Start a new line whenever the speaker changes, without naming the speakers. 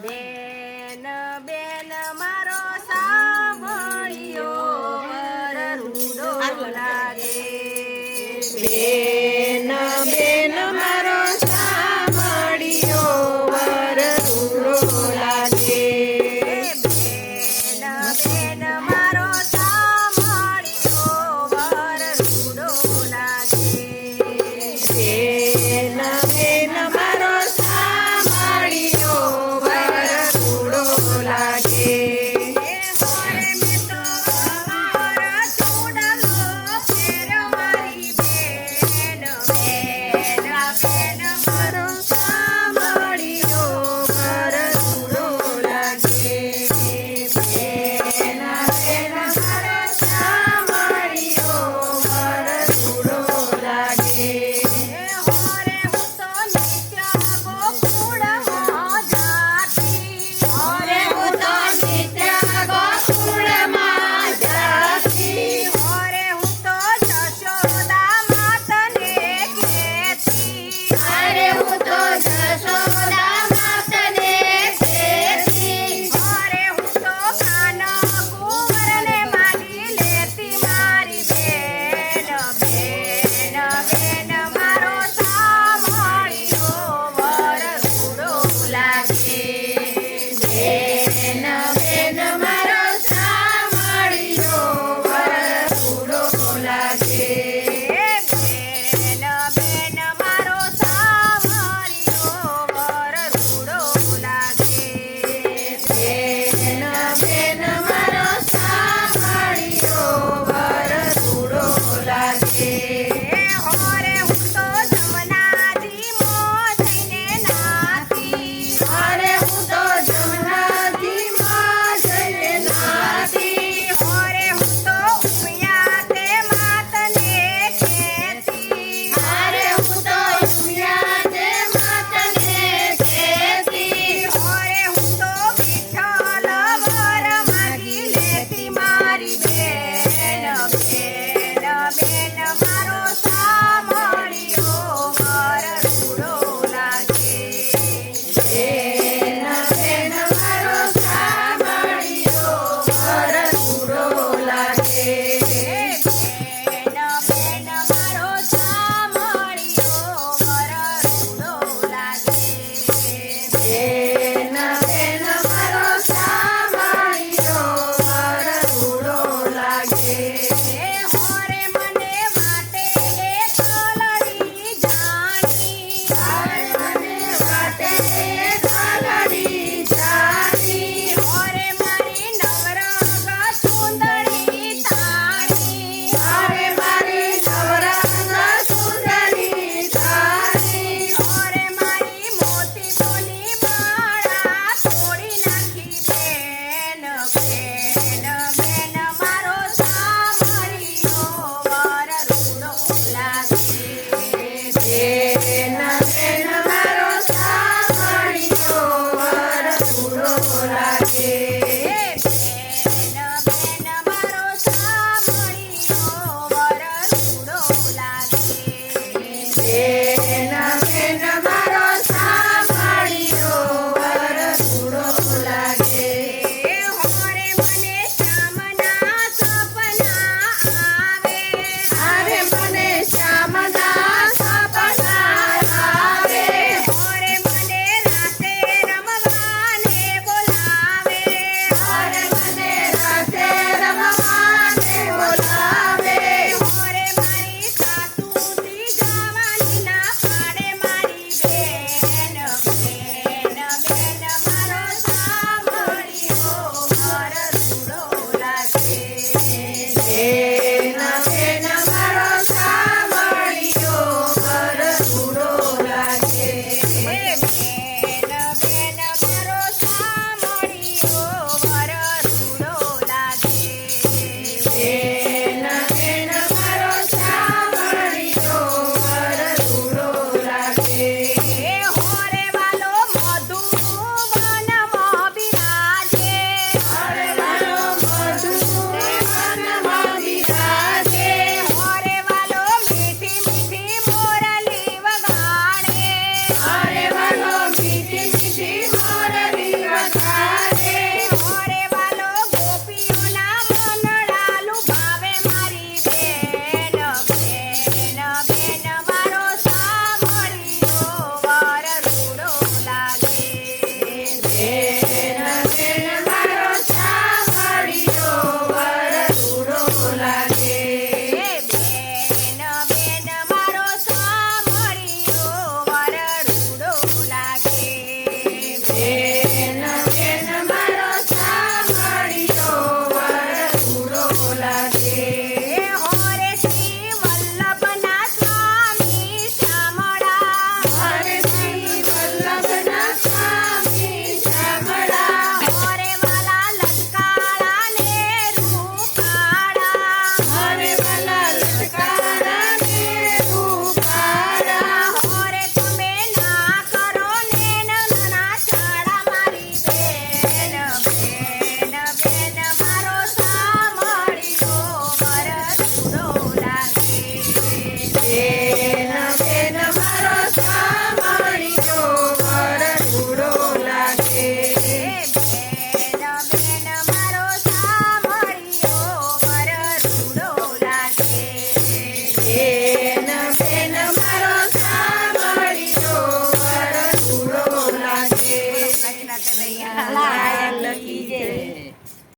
બેન બેન મારો સાંભળ્યો વર રૂડો લાગે.
બેન બેન મારો સાંભળ્યો વર રૂડો લાગે.
બેન બેન મારો સાંભળ્યો વર રૂડો લાગે.
બેન બેન મારો સાંભળ્યો વર રૂડો લાગે.
હોરે મેં તો વર ચૂડલો ફેર મારી બેન. બેન બેન મારો
સાંભળ્યો વર રૂડો લાગે. બેન બેન મારો સાંભળ્યો વર રૂડો લાગે.
હોરે હું તો નિત્ય ગોકુળમાં જાતી.
હોરે હું તો નિત્ય ગોકુળમાં જાતી.
હોરે હું તો જશોદા માતને કહેતી.
અરે હું તો જશોદા માતને કહેતી.
હોરે હું તો કાન કુંવરને માગી લેતી મારી બેન. બેન બેન મારો સાંભળ્યો વર રૂડો લાગે.
બેન બેન મારો સાંભળ્યો વર રૂડો લાગે.
બેન બેન મારો સાંભળ્યો વર રૂડો લાગે.
બેન બેન મારો સાંભળ્યો વર રૂડો લાગે.
હોરે હું તો જમનાજીમાં જઈને નાતી.